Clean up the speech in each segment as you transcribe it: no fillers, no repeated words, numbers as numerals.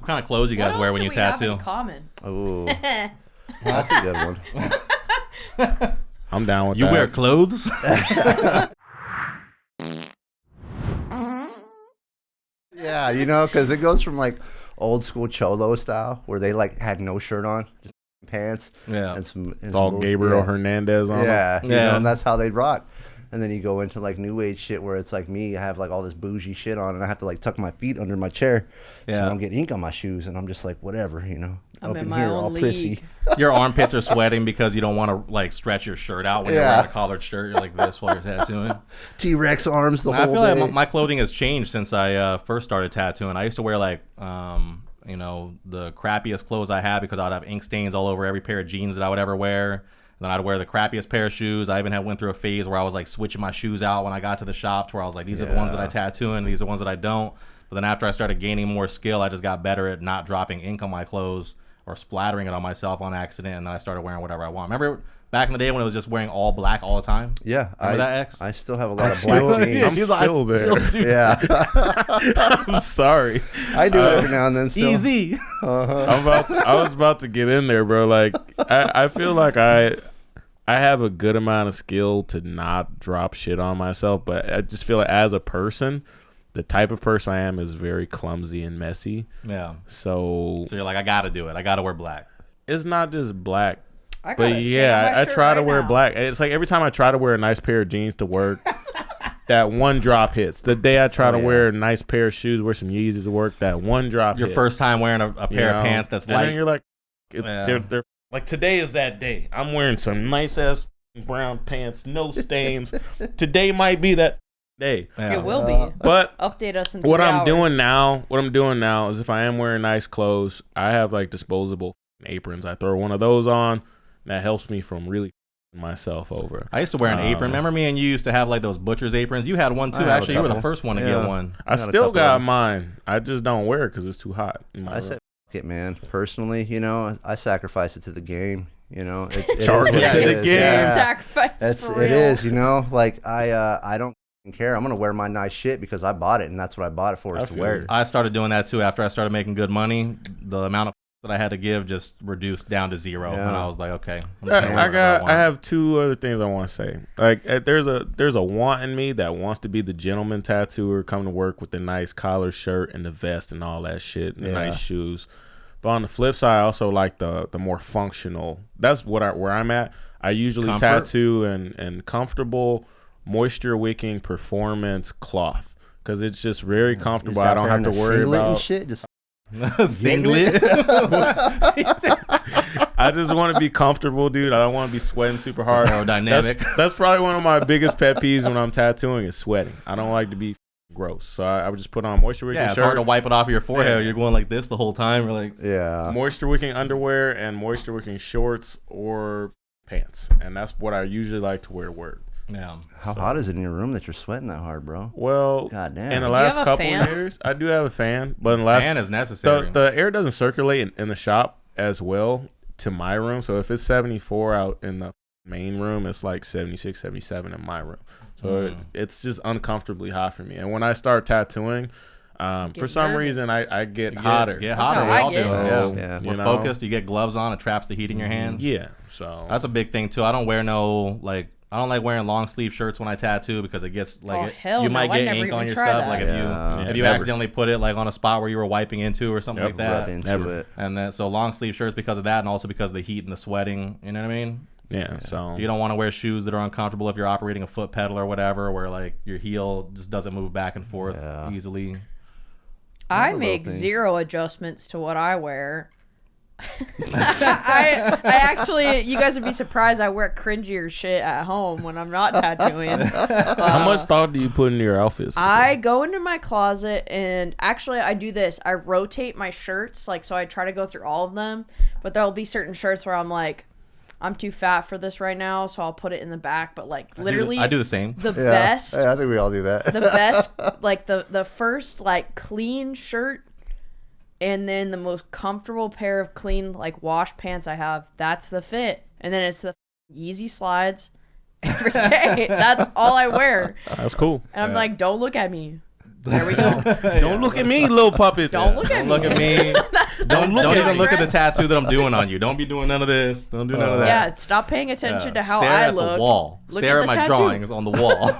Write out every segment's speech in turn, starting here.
What kind of clothes you guys wear when you tattoo? In common? Oh, that's a good one. I'm down with you that. You wear clothes? Yeah, you know, because it goes from like old school cholo style where they like had no shirt on, just pants. Yeah. And some. It's all Gabriel Hernandez on Yeah, them. you know, and that's how they'd rock. And then you go into like new age shit where it's like me, I have like all this bougie shit on and I have to like tuck my feet under my chair so I don't get ink on my shoes. And I'm just like, whatever, you know. I'm in my own league. Your armpits are sweating because you don't want to like stretch your shirt out when you're wearing a collared shirt. You're like this while you're tattooing. T-Rex arms the whole day. I feel like my clothing has changed since I first started tattooing. I used to wear like, you know, the crappiest clothes I had because I'd have ink stains all over every pair of jeans that I would ever wear. Then I'd wear the crappiest pair of shoes. I even went through a phase where I was like switching my shoes out when I got to the shops where I was like, these are the ones that I tattoo and these are the ones that I don't. But then after I started gaining more skill, I just got better at not dropping ink on my clothes or splattering it on myself on accident. And then I started wearing whatever I want. Remember back in the day when it was just wearing all black all the time? Yeah. Remember that, X? I still have a lot of black jeans. I'm still there. Yeah. I'm sorry. I do it every now and then still. Easy. I was about to get in there, bro. Like, I feel like I have a good amount of skill to not drop shit on myself, but I just feel like as a person, the type of person I am is very clumsy and messy. Yeah. So you're like, I got to do it. I got to wear black. It's not just black. But yeah, I try to wear black. It's like every time I try to wear a nice pair of jeans to work, that one drop hits. The day I try to wear a nice pair of shoes, wear some Yeezys to work, that one drop Your hits. first time wearing a pair of pants that's light. And then you're like, they're like, today is that day. I'm wearing some nice ass brown pants, no stains. Today might be that day. Yeah. It will be. But update us in 3 what I'm hours. doing now is if I am wearing nice clothes, I have like disposable aprons. I throw one of those on. That helps me from really myself over. I used to wear an apron. Remember me and you used to have like those butcher's aprons? You had one too. Actually, you were the first one to get one. I still got mine. I just don't wear it because it's too hot. I said, fuck it, man. Personally, you know, I sacrifice it to the game. You know, Charge it to the game. Yeah. Sacrifice for real. It is, you know, like I don't care. I'm gonna wear my nice shit because I bought it and that's what I bought it for is to wear it. I started doing that too after I started making good money. The amount of that I had to give just reduced down to zero, and I was like, okay. I have 2 other things I want to say. Like, there's a want in me that wants to be the gentleman tattooer, come to work with the nice collar shirt and the vest and all that shit, and the nice shoes. But on the flip side, I also like the more functional. That's where I'm at. I usually tattoo and comfortable, moisture wicking performance cloth because it's just very comfortable. I don't have to worry about and shit. Just singlet. I just want to be comfortable, dude. I don't want to be sweating super hard. Aerodynamic. That's probably one of my biggest pet peeves when I'm tattooing is sweating. I don't like to be gross, so I would just put on moisture wicking shirt. It's hard to wipe it off of your forehead. You're going like this the whole time. You're like, moisture wicking underwear and moisture wicking shorts or pants, and that's what I usually like to wear to work. Yeah. How hot is it in your room that you're sweating that hard, bro? Well, goddamn. In the last couple years, I do have a fan, but in the last fan is necessary. The air doesn't circulate in the shop as well to my room. So if it's 74 out in the main room, it's like 76, 77 in my room. So it's just uncomfortably hot for me. And when I start tattooing, for some reason I get hotter. Get hotter. That's how I get. Yeah. We're focused. You get gloves on. It traps the heat in your hands. Yeah. So that's a big thing too. I don't like wearing long sleeve shirts when I tattoo because it gets like you might get ink on your stuff. Like if you accidentally put it like on a spot where you were wiping into or something like that. It. And then so long sleeve shirts because of that, and also because of the heat and the sweating. You know what I mean? Yeah. So you don't want to wear shoes that are uncomfortable if you're operating a foot pedal or whatever, where like your heel just doesn't move back and forth easily. I make 0 adjustments to what I wear. I actually, you guys would be surprised, I wear cringier shit at home when I'm not tattooing. How much thought do you put into your outfits? I go into my closet and actually I do this. I rotate my shirts, like, so I try to go through all of them, but there'll be certain shirts where I'm like, I'm too fat for this right now, so I'll put it in the back. But like literally, I do the same. The best. I think we all do that. The best, like the first like clean shirt, and then the most comfortable pair of clean like wash pants I have. That's the fit, and then it's the Yeezy slides every day. That's all I wear. That's cool. And I'm like, don't look at me. There we go. Don't look at me, little puppet. Don't look at me. Look at me. Don't Don't even look at the friends. tattoo that I'm doing on you. Don't be doing none of this. Don't do none of that. Yeah, stop paying attention to how Stare I at look. the wall. Look Stare at at the my tattoo. drawings on the wall.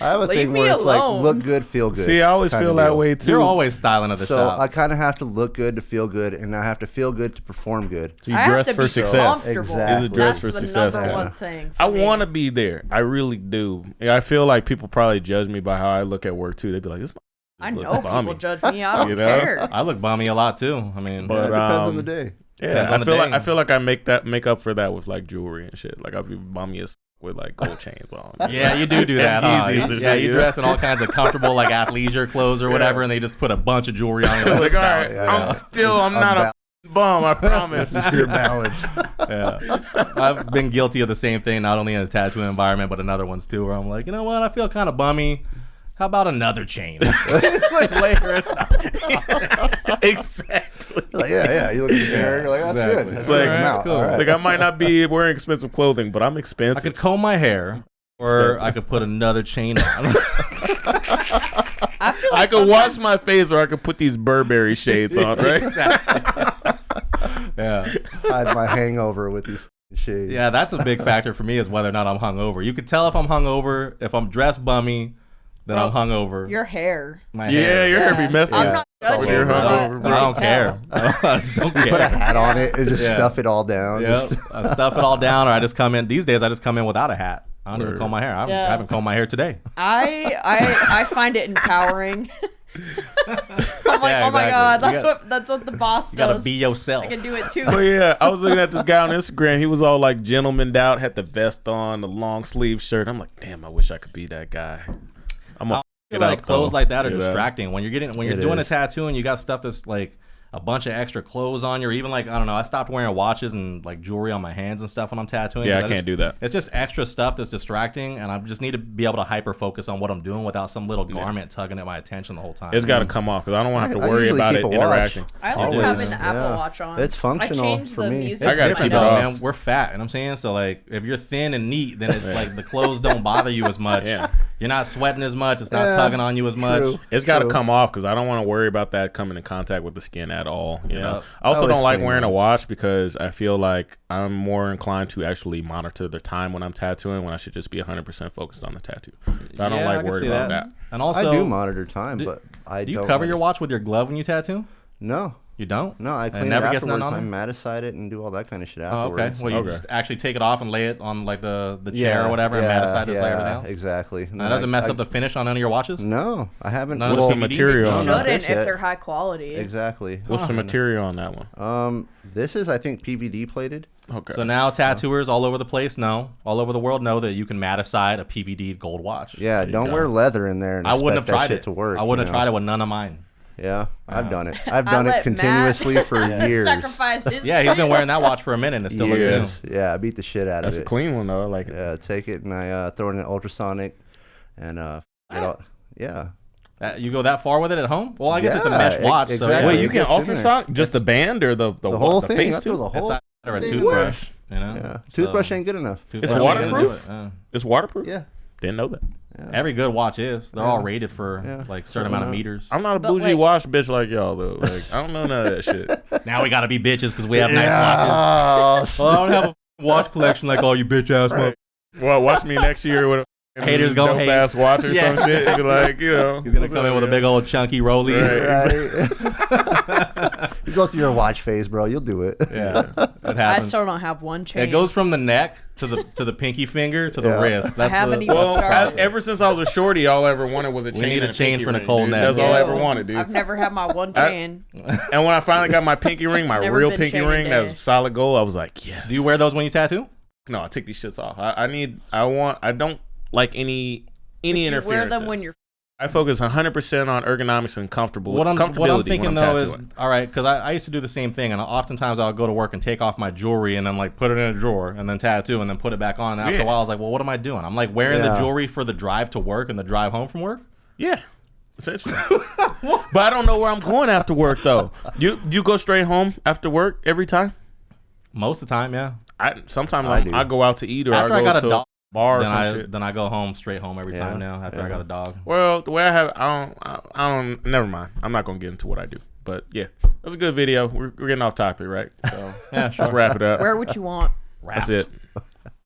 I have a Leave thing me where it's alone. like look good, feel good. See, I always kinda feel that deal. way too. You're always styling at the So shop. I kind of have to look good to feel good, and I have to feel good to perform good. So you I have dress to for be success. comfortable. Exactly. It's a dress That's for the success number guy. one thing. I want to be there. I really do. Yeah, I feel like people probably judge me by how I look at work too. They'd be like, "This." I looks know bummy." people judge me. I don't You know? care. I look bummy a lot too. I mean, But, Yeah, it depends um, on the day. Yeah, Depends on the day. I feel like I make up for that with like jewelry and shit. Like I'll be bummy as with like gold chains on. yeah, you do that. And Huh? Yeezys and Yeah, shit, you you dress in all kinds of comfortable like athleisure clothes or whatever, and they just put a bunch of jewelry on you. Like, all right, Yeah. I'm not a bum. I promise. Your balance. Yeah, I've been guilty of the same thing, not only in a tattoo environment, but in other ones too, where I'm like, you know what, I feel kind of bummy. How about another chain? Like layer it up. Exactly. Like, yeah. You look at the mirror, you're like, that's Exactly. good. That's It's like, good. Out. cool. All It's right. like I might not be wearing expensive clothing, but I'm I expensive. could comb my hair, or Expensive. I could put another chain on. I feel I like could wash sometimes- my face, or I could put these Burberry shades on, right? Yeah. Hide my hangover with these shades. Yeah, that's a big factor for me is whether or not I'm hungover. You could tell if I'm hungover, if I'm dressed bummy, then Bro, I'm hungover. Your hair. My Yeah, hair. your hair be messy. I'm Yeah. not judging, You're but hungover, you bro. I can don't care. tell. I just don't Put a care. hat on it and just Yeah. stuff it all down. Yeah, Just- I stuff it all down, or I just come in. These days, I just come in without a hat. I don't even Word. comb my hair. I Yeah. haven't combed my hair today. I find it empowering. I'm like, Yeah, oh my exactly. god, You that's what the boss You gotta does. be yourself. I can do it too. But yeah, I was looking at this guy on Instagram. He was all like gentlemaned out, had the vest on, the long sleeve shirt. I'm like, damn, I wish I could be that guy. I'm gonna I feel like clothes like that are distracting. When you're It doing a is. tattoo and you got stuff that's like a bunch of extra clothes on you, or even like, I don't know, I stopped wearing watches and like jewelry on my hands and stuff when I'm tattooing. Yeah, I 'cause can't do that. It's just extra stuff that's distracting, and I just need to be able to hyper focus on what I'm doing without some little garment tugging at my attention the whole time. It's got to come off because I don't want to have to I worry usually about keep it a watch. interacting. I like Always. having the Apple Yeah. Watch on. It's functional I changed for the me. music. I gotta Different keep it though, off. man. We're fat, you know what I'm saying? So like, if you're thin and neat, then it's like the clothes don't bother you as much. Yeah. You're not sweating as much. It's not Yeah, tugging on you as much. true. It's got to True. come off because I don't want to worry about that coming in contact with the skin at all. You Yeah. know. I also always don't like clean wearing a them. watch because I feel like I'm more inclined to actually monitor the time when I'm tattooing when I should just be 100% focused on the tattoo. So I don't Yeah, like can worried see about that. And also, I do monitor time, do- but I do you don't cover like your it. watch with your glove when you tattoo? No. You don't? No, I And clean it never gets afterwards. none on I maticide it and do all that kind of shit Oh, okay. afterwards. Well, you Okay. just actually take it off and lay it on like the chair or whatever, and maticide it like everything else. Exactly. And That then doesn't mess up the finish on any of your watches. No, I haven't. None of What's the the PVD? material No, on not that? this Shouldn't if yet. they're high quality. Exactly. What's the material on that one? This is, I think, PVD plated. Okay. So now tattooers all over the place know, all over the world know that you can maticide a PVD gold watch. Yeah, you don't go. wear leather in there and I wouldn't have expect that tried shit it. to work. I wouldn't you have tried know? it with none of mine. Yeah, I've done it. I've I done it let continuously Matt for years. Sacrifice his. Yeah, he's been wearing that watch for a minute and it still looks Years. new. Yeah, I beat the shit out That's of a it. clean one though. I like it. Yeah, take it and I throw it in an ultrasonic, and yeah. You go that far with it at home? Well, I guess it's a Yeah, mesh watch. So exactly. yeah. Wait, it you can gets in there. ultrasound just the band or the whole the thing. face I throw too? the It's whole. either a thing toothbrush, in. you know? Yeah, toothbrush ain't good enough. Toothbrush It's ain't gonna do waterproof? it. It's waterproof. Yeah. Didn't know that. Every good watch is. They're all Yeah. rated for Yeah. like certain amount of meters. I'm not a But bougie wait. watch bitch like y'all though. Like I don't know none of that shit. Now we gotta be bitches because we have nice watches. Oh, Well, I don't have a watch collection like all you bitch ass Right. Well, watch me next year with a Haters gonna dope hate. ass watch or Yeah. some shit. And be like, you know, He's gonna come in with a big old chunky rolly. Right. right. You go through your watch phase, bro. You'll do it. Yeah, it I happens. still don't have one chain. It goes from the neck to the pinky finger to the Yeah. wrist. That's haven't the, even Well, started. ever since I was a shorty, all I ever wanted was a chain. need a and chain pinky for ring, Nicole dude. next. That's all I Ew. ever wanted, dude. I've never had my one I- chain. And when I finally got my pinky ring, my never real been pinky chain ring, day. that was solid gold, I was like, yes. Do you wear those when you tattoo? No, I take these shits off. I don't like any But you interference. wear them when you're. I focus 100% on ergonomics and comfortability. What I'm thinking when I'm though is, tattooing. all right, because I used to do the same thing, and oftentimes I'll go to work and take off my jewelry and then like put it in a drawer and then tattoo and then put it back on. And after Yeah. a while, I was like, well, what am I doing? I'm like wearing the Yeah. jewelry for the drive to work and the drive home from work. Yeah, essentially. But I don't know where I'm going after work though. You go straight home after work every time? Most of the time, yeah. Sometimes I do. I go out to eat or After I I go got a to dog, bar or then some shit. Then I go home straight home every time now after I got a dog. Well, the way I don't. Never mind. I'm not gonna get into what I do. But yeah, that was a good video. We're getting off topic, right? So Yeah, sure. let's wrap it up. Wear what you want. That's it.